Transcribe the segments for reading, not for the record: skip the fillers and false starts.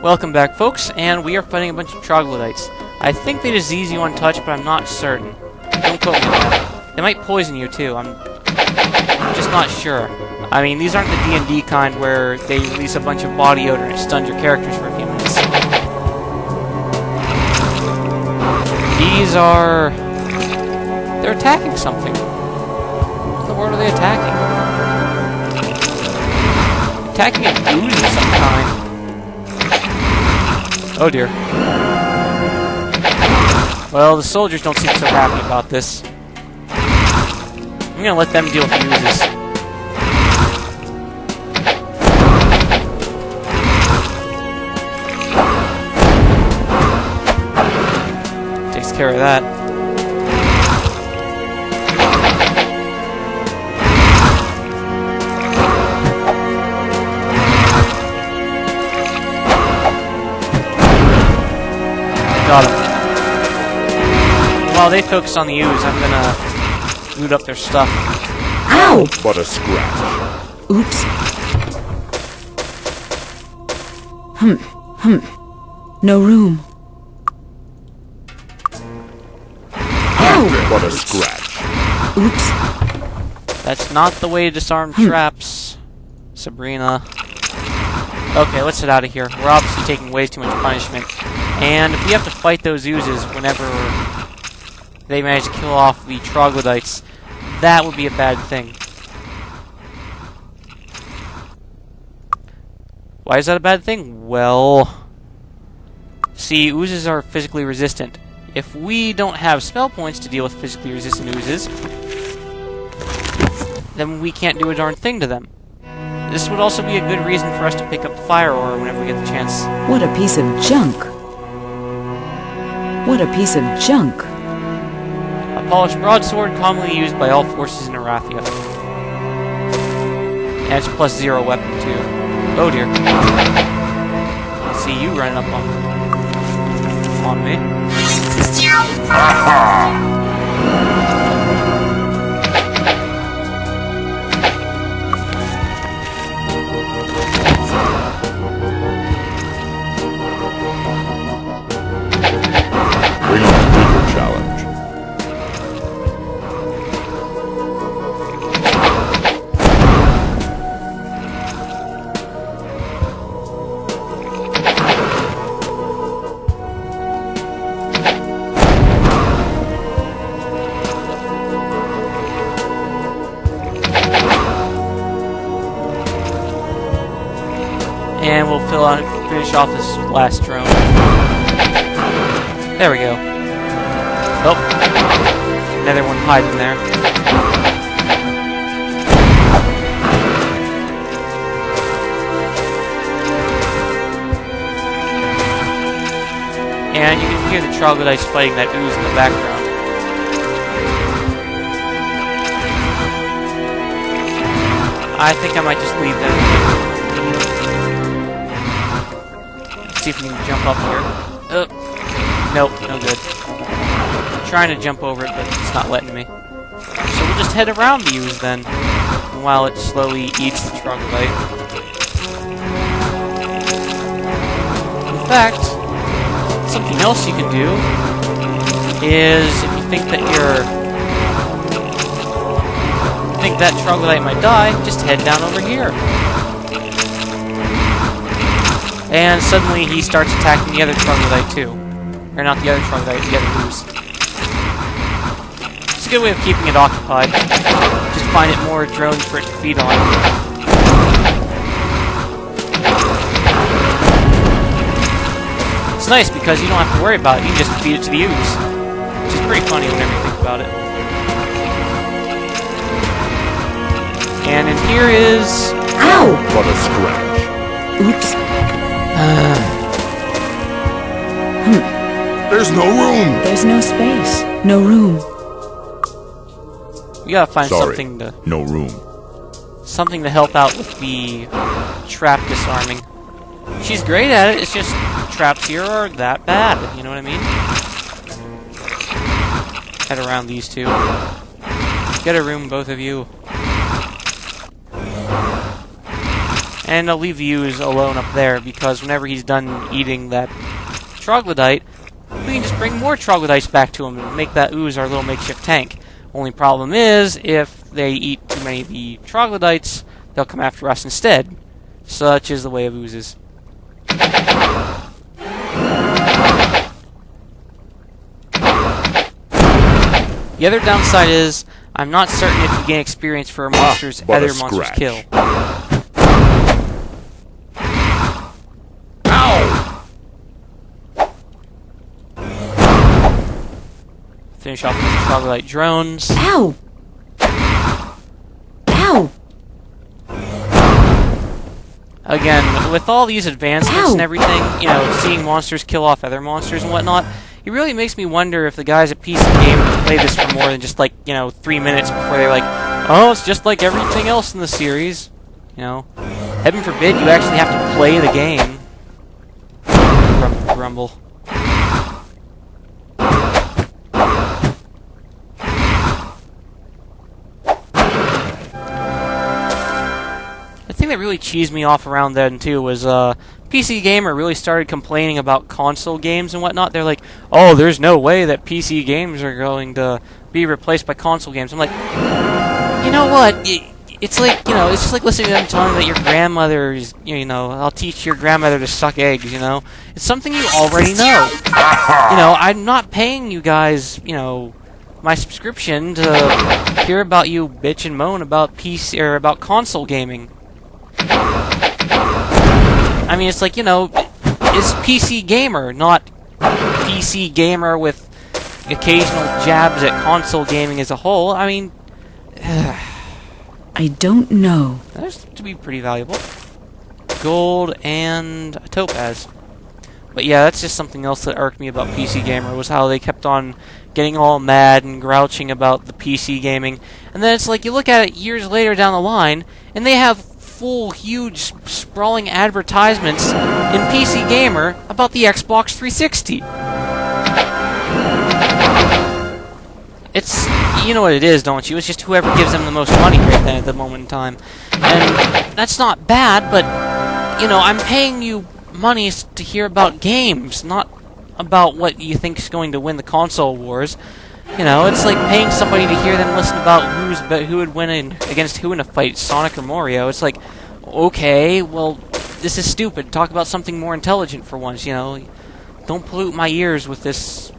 Welcome back, folks, and we are fighting a bunch of troglodytes. I think they disease you on touch, but I'm not certain. Don't quote me on that. They might poison you, too. I'm just not sure. I mean, these aren't the D&D kind where they release a bunch of body odor and it stuns your characters for a few minutes. These are... they're attacking something. What in the world are they attacking? Attacking an ooze of some kind. Oh dear. Well, the soldiers don't seem so happy about this. I'm gonna let them deal with the oozes. Takes care of that. Got him. While they focus on the ooze, I'm gonna loot up their stuff. Ow! But a scratch. Oops. No room. Ow! But a scratch. Oops. That's not the way to disarm traps, Sabrina. Okay, let's get out of here. We're obviously taking way too much punishment. And if we have to fight those oozes whenever they manage to kill off the troglodytes, that would be a bad thing. Why is that a bad thing? Well, see, oozes are physically resistant. If we don't have spell points to deal with physically resistant oozes, then we can't do a darn thing to them. This would also be a good reason for us to pick up fire ore whenever we get the chance. What a piece of junk. What a piece of junk. A polished broadsword commonly used by all forces in Arathia. And it's +0 weapon too. Oh dear. See you running up on me. Bring on a bigger challenge. And we'll finish off this last drone. There we go. Oh, another one hiding there. And you can hear the troglodytes fighting that ooze in the background. I think I might just leave them. Let's see if we can jump up here. Nope, no good. I'm trying to jump over it, but it's not letting me. So we'll just head around the ooze then, while it slowly eats the troglodyte. In fact, something else you can do is, if you think that that troglodyte might die, just head down over here. And suddenly he starts attacking the other troglodyte too. Or not the other troglodyte, the other ooze. It's a good way of keeping it occupied. Just find it more drones for it to feed on. It's nice because you don't have to worry about it, you can just feed it to the ooze. Which is pretty funny whenever you think about it. And in here is... Ow! But a scratch. Oops. There's no room. There's no space. No room. We gotta find Sorry, no room. something to help out with the trap disarming. She's great at it, it's just traps here are that bad, you know what I mean? Head around these two. Get a room, both of you. And I'll leave the ooze alone up there, because whenever he's done eating that troglodyte, we can just bring more troglodytes back to him and make that ooze our little makeshift tank. Only problem is, if they eat too many of the troglodytes, they'll come after us instead. Such is the way of oozes. The other downside is, I'm not certain if you gain experience for monsters other monsters kill. Finish off with the troglodyte drones. Ow! Ow! Again, with all these advancements and everything, you know, seeing monsters kill off other monsters and whatnot, it really makes me wonder if the guys at PC Gamer play this for more than just, like, you know, 3 minutes before they're like, oh, it's just like everything else in the series. You know, heaven forbid you actually have to play the game. Grumble. The thing that really cheesed me off around then, too, was, PC Gamer really started complaining about console games and whatnot. They're like, oh, there's no way that PC games are going to be replaced by console games. I'm like, you know what? It's like, you know, it's just like listening to them telling that your grandmother's, you know, I'll teach your grandmother to suck eggs, you know? It's something you already know. You know, I'm not paying you guys, you know, my subscription to hear about you bitch and moan about PC, or about console gaming. I mean, it's like, you know, it's PC Gamer, not PC Gamer with occasional jabs at console gaming as a whole. I mean, I don't know. that's to be pretty valuable. Gold and a topaz. But yeah, that's just something else that irked me about PC Gamer, was how they kept on getting all mad and grouching about the PC gaming. And then it's like, you look at it years later down the line, and they have full, huge, sprawling advertisements in PC Gamer about the Xbox 360. It's, you know what it is, don't you? It's just whoever gives them the most money right then at the moment in time. And that's not bad, but, you know, I'm paying you money to hear about games, not about what you think is going to win the console wars. You know, it's like paying somebody to hear them listen about who would win against who in a fight, Sonic or Mario. It's like, okay, well, this is stupid. Talk about something more intelligent for once, you know. Don't pollute my ears with this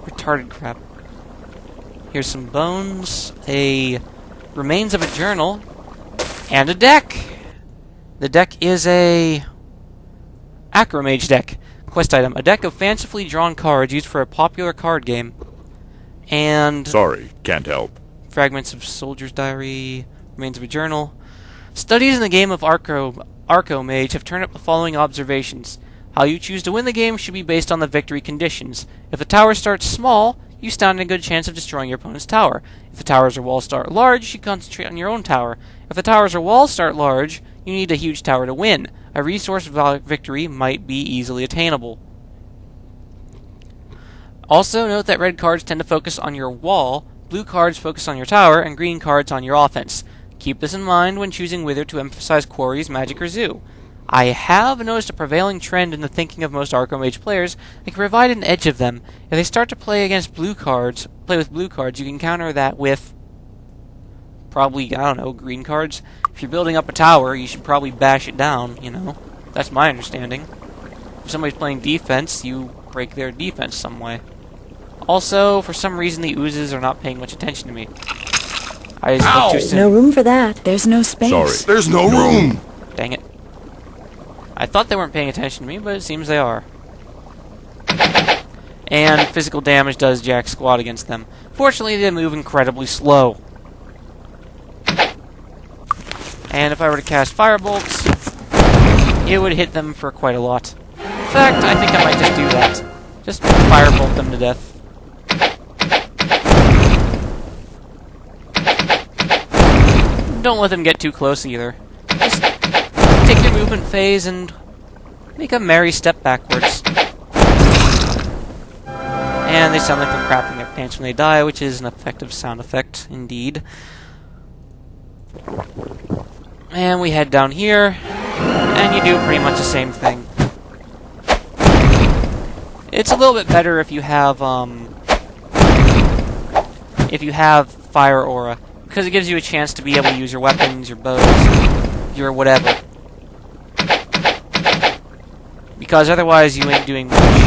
retarded crap. Here's some bones, remains of a journal, and a deck. The deck is a Acromage deck. Quest item: a deck of fancifully drawn cards used for a popular card game. And Sorry, can't help. fragments of soldier's diary, remains of a journal. Studies in the game of Arcomage have turned up the following observations. How you choose to win the game should be based on the victory conditions. If the tower starts small, you stand a good chance of destroying your opponent's tower. If the towers or walls start large, you concentrate on your own tower. If the towers or walls start large, you need a huge tower to win. A resource victory might be easily attainable. Also, note that red cards tend to focus on your wall, blue cards focus on your tower, and green cards on your offense. Keep this in mind when choosing whether to emphasize quarries, magic, or zoo. I have noticed a prevailing trend in the thinking of most Arcomage players that can provide an edge of them. If they start to play with blue cards, you can counter that with probably, I don't know, green cards. If you're building up a tower, you should probably bash it down, you know. That's my understanding. If somebody's playing defense, you break their defense some way. Also, for some reason, the oozes are not paying much attention to me. I spoke too soon. No room for that. There's no space. Sorry. There's no room! Dang it. I thought they weren't paying attention to me, but it seems they are. And physical damage does jack squat against them. Fortunately, they move incredibly slow. And if I were to cast firebolts, it would hit them for quite a lot. In fact, I think I might just do that. Just firebolt them to death. Don't let them get too close either. Just take your movement phase and make a merry step backwards. And they sound like they're crapping their pants when they die, which is an effective sound effect, indeed. And we head down here, and you do pretty much the same thing. It's a little bit better if you have fire aura, because it gives you a chance to be able to use your weapons, your bows, your whatever. Because otherwise you ain't doing much.